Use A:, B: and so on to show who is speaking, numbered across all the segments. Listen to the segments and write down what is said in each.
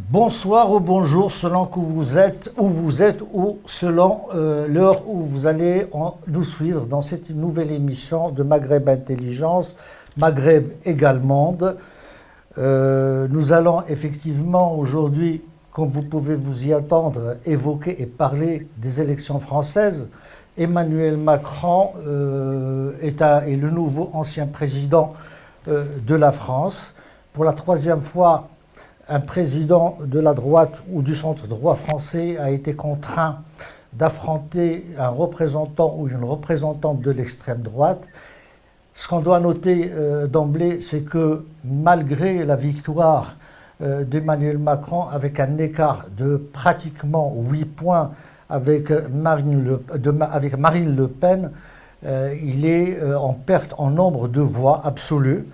A: Bonsoir ou bonjour selon que où vous êtes ou selon l'heure où vous allez nous suivre dans cette nouvelle émission de Maghreb Intelligence, Maghreb égale monde. Nous allons effectivement aujourd'hui, comme vous pouvez vous y attendre, évoquer et parler des élections françaises. Emmanuel Macron est le nouveau ancien président de la France. Pour la troisième fois, un président de la droite ou du centre droit français a été contraint d'affronter un représentant ou une représentante de l'extrême droite. Ce qu'on doit noter d'emblée, c'est que malgré la victoire d'Emmanuel Macron, avec un écart de pratiquement 8 points avec Marine Le Pen, il est en perte en nombre de voix absolues.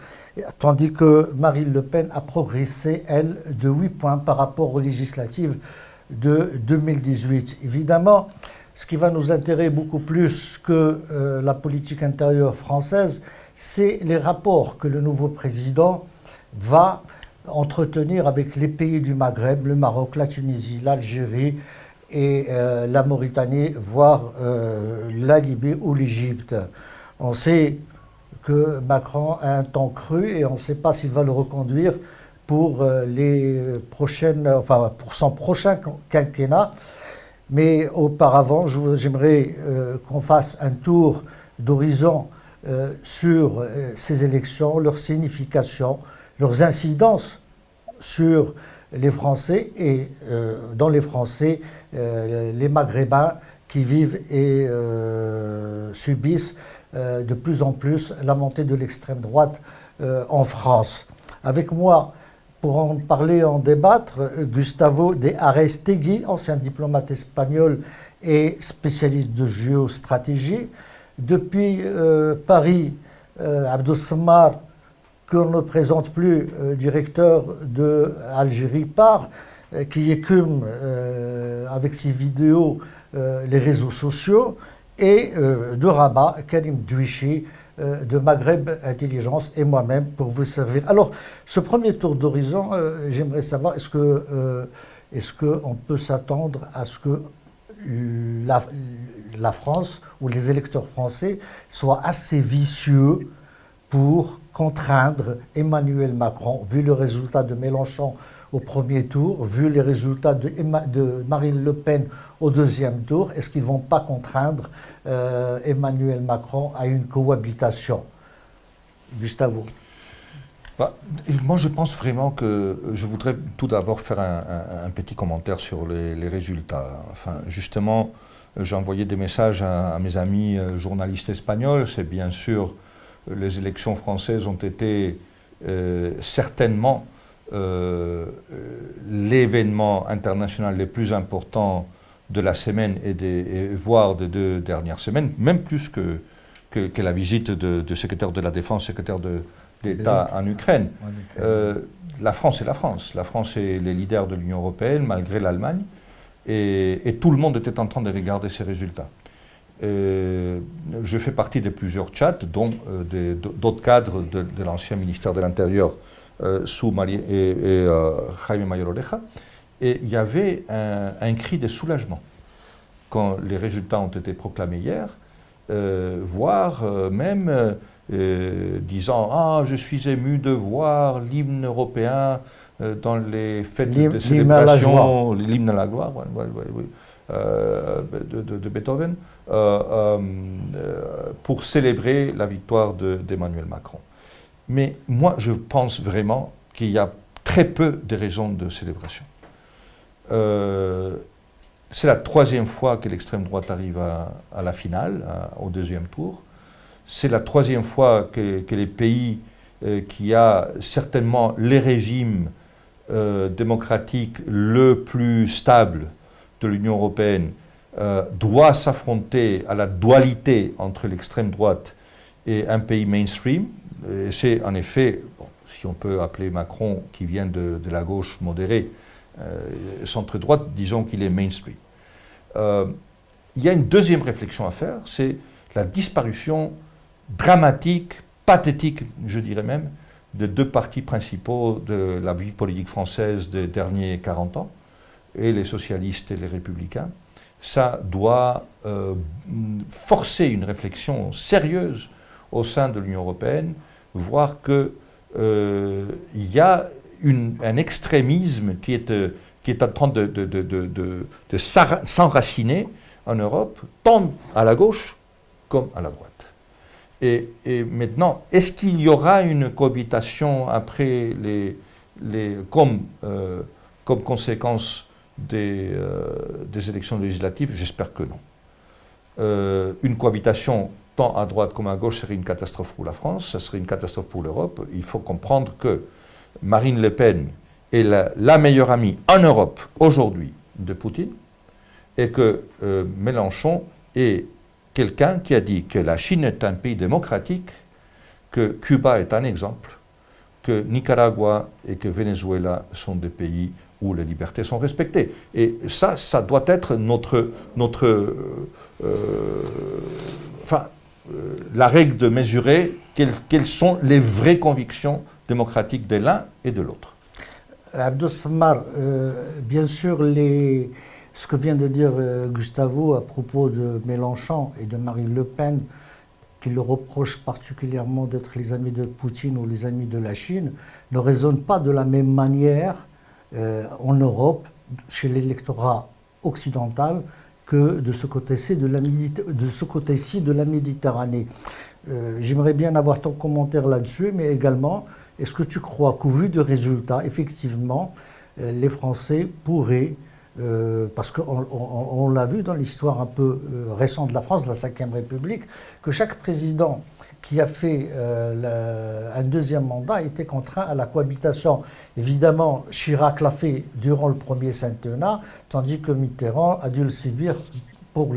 A: Tandis que Marine Le Pen a progressé, elle, de 8 points par rapport aux législatives de 2018. Évidemment, ce qui va nous intéresser beaucoup plus que la politique intérieure française, c'est les rapports que le nouveau président va entretenir avec les pays du Maghreb, le Maroc, la Tunisie, l'Algérie et la Mauritanie, voire la Libye ou l'Égypte. On sait que Macron a un temps cru et on ne sait pas s'il va le reconduire pour pour son prochain quinquennat. Mais auparavant, j'aimerais qu'on fasse un tour d'horizon sur ces élections, leur signification, leurs incidences sur les Français et dans les Français, les Maghrébins qui vivent et subissent de plus en plus la montée de l'extrême droite en France. Avec moi, pour en parler, en débattre, Gustavo de Arestegui, ancien diplomate espagnol et spécialiste de géostratégie. Depuis Paris, Abdou Samar, qu'on ne présente plus, directeur de Algérie Part, qui écume avec ses vidéos les réseaux sociaux, et de Rabat, Karim Douichi, de Maghreb Intelligence, et moi-même pour vous servir. Alors, ce premier tour d'horizon, j'aimerais savoir, est-ce qu'on peut s'attendre à ce que la France ou les électeurs français soient assez vicieux pour contraindre Emmanuel Macron, vu le résultat de Mélenchon au premier tour, vu les résultats de Marine Le Pen au deuxième tour, est-ce qu'ils ne vont pas contraindre Emmanuel Macron à une cohabitation? Gustavo.
B: Moi, je pense vraiment que je voudrais tout d'abord faire un petit commentaire sur les résultats. Enfin, justement, j'ai envoyé des messages à mes amis journalistes espagnols. C'est bien sûr, les élections françaises ont été certainement l'événement international le plus important de la semaine voire des 2 dernières semaines, même plus que la visite de secrétaire de la Défense, secrétaire d'État en Ukraine. La France est la France. La France est les leaders de l'Union européenne, malgré l'Allemagne, et tout le monde était en train de regarder ces résultats. Je fais partie de plusieurs chats, dont d'autres cadres de l'ancien ministère de l'Intérieur, sous Jaime Mayor Oreja, et il y avait un cri de soulagement quand les résultats ont été proclamés hier, voire même disant « Ah, je suis ému de voir l'hymne européen dans les fêtes de célébration, l'hymne à la gloire, de Beethoven, pour célébrer la victoire d'Emmanuel Macron. » Mais moi, je pense vraiment qu'il y a très peu de raisons de célébration. C'est la 3e fois que l'extrême droite arrive à la finale, au 2e tour. C'est la 3e fois que les pays qui a certainement les régimes démocratiques le plus stable de l'Union européenne doit s'affronter à la dualité entre l'extrême droite et un pays mainstream. C'est en effet, si on peut appeler Macron, qui vient de la gauche modérée, centre-droite, disons qu'il est mainstream. Il y a une deuxième réflexion à faire, c'est la disparition dramatique, pathétique, je dirais même, des deux partis principaux de la vie politique française des derniers 40 ans, et les socialistes et les républicains. Ça doit forcer une réflexion sérieuse au sein de l'Union européenne, voir qu'il y a un extrémisme qui est en train de s'enraciner en Europe, tant à la gauche comme à la droite. Et maintenant, est-ce qu'il y aura une cohabitation après comme conséquence des élections législatives? J'espère que non. Une cohabitation tant à droite comme à gauche serait une catastrophe pour la France, ça serait une catastrophe pour l'Europe. Il faut comprendre que Marine Le Pen est la meilleure amie en Europe aujourd'hui de Poutine, et que Mélenchon est quelqu'un qui a dit que la Chine est un pays démocratique, que Cuba est un exemple, que Nicaragua et que Venezuela sont des pays où les libertés sont respectées. Et ça doit être la règle de mesurer quelles sont les vraies convictions démocratiques de l'un et de l'autre.
A: Abdou Samar, bien sûr, ce que vient de dire Gustavo à propos de Mélenchon et de Marine Le Pen, qui le reprochent particulièrement d'être les amis de Poutine ou les amis de la Chine, ne résonne pas de la même manière en Europe, chez l'électorat occidental, que de ce côté-ci de la Méditerranée. J'aimerais bien avoir ton commentaire là-dessus, mais également, est-ce que tu crois qu'au vu des résultats, effectivement, les Français pourraient, parce qu'on l'a vu dans l'histoire un peu récente de la France, de la Ve République, que chaque président qui a fait un deuxième mandat était contraint à la cohabitation. Évidemment, Chirac l'a fait durant le premier quinquennat, tandis que Mitterrand a dû le subir pour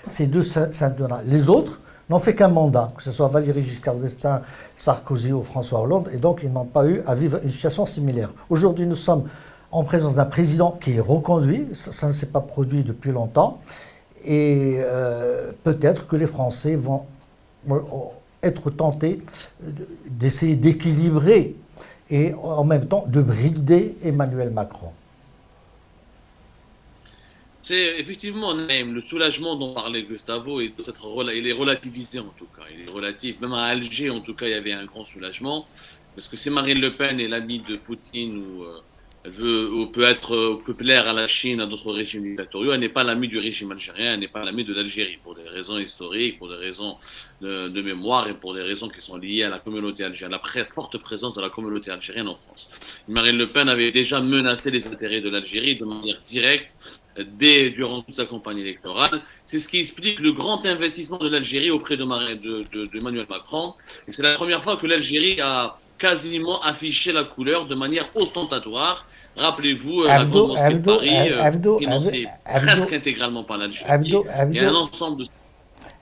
A: ces deux quinquennats. Les autres n'ont fait qu'un mandat, que ce soit Valéry Giscard d'Estaing, Sarkozy ou François Hollande, et donc ils n'ont pas eu à vivre une situation similaire. Aujourd'hui, nous sommes en présence d'un président qui est reconduit, ça ne s'est pas produit depuis longtemps, et peut-être que les Français vont être tentés d'essayer d'équilibrer et en même temps de brider Emmanuel Macron.
C: C'est effectivement, Naïm, le soulagement dont parlait Gustavo il est relativisé en tout cas. Il est relatif. Même à Alger, en tout cas, il y avait un grand soulagement. Parce que si Marine Le Pen est l'amie de Poutine ou peut plaire à la Chine, à d'autres régimes dictatoriaux, elle n'est pas l'amie du régime algérien, elle n'est pas l'amie de l'Algérie, pour des raisons historiques, pour des raisons de mémoire et pour des raisons qui sont liées à la communauté algérienne, la forte présence de la communauté algérienne en France. Marine Le Pen avait déjà menacé les intérêts de l'Algérie de manière directe durant toute sa campagne électorale. C'est ce qui explique le grand investissement de l'Algérie auprès de Emmanuel Macron. Et c'est la première fois que l'Algérie a quasiment affiché la couleur de manière ostentatoire. Rappelez-vous, la grande mosquée de Paris, financée presque intégralement par l'Algérie. Il y a un ensemble de...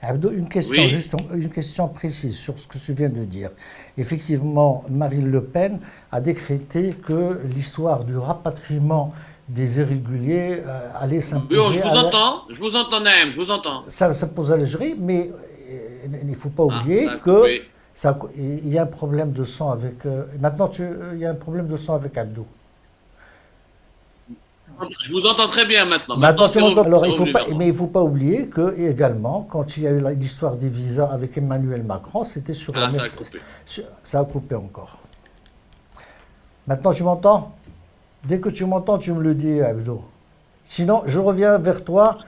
A: Abdou, une question précise sur ce que tu viens de dire. Effectivement, Marine Le Pen a décrété que l'histoire du rapatriement des irréguliers allait s'imposer.
C: Je vous entends, Naïm, je vous entends.
A: Ça s'impose à l'Algérie, mais il ne faut pas oublier qu'il y a un problème de sang avec... maintenant, il y a un problème de sang avec Abdou.
C: Je vous entends très bien maintenant.
A: Alors, mais il ne faut pas oublier que également, quand il y a eu l'histoire des visas avec Emmanuel Macron, c'était sur la même...
C: Ça a coupé.
A: Ça a coupé encore. Maintenant, tu m'entends? Dès que tu m'entends, tu me le dis, Abdou. Sinon, je reviens vers toi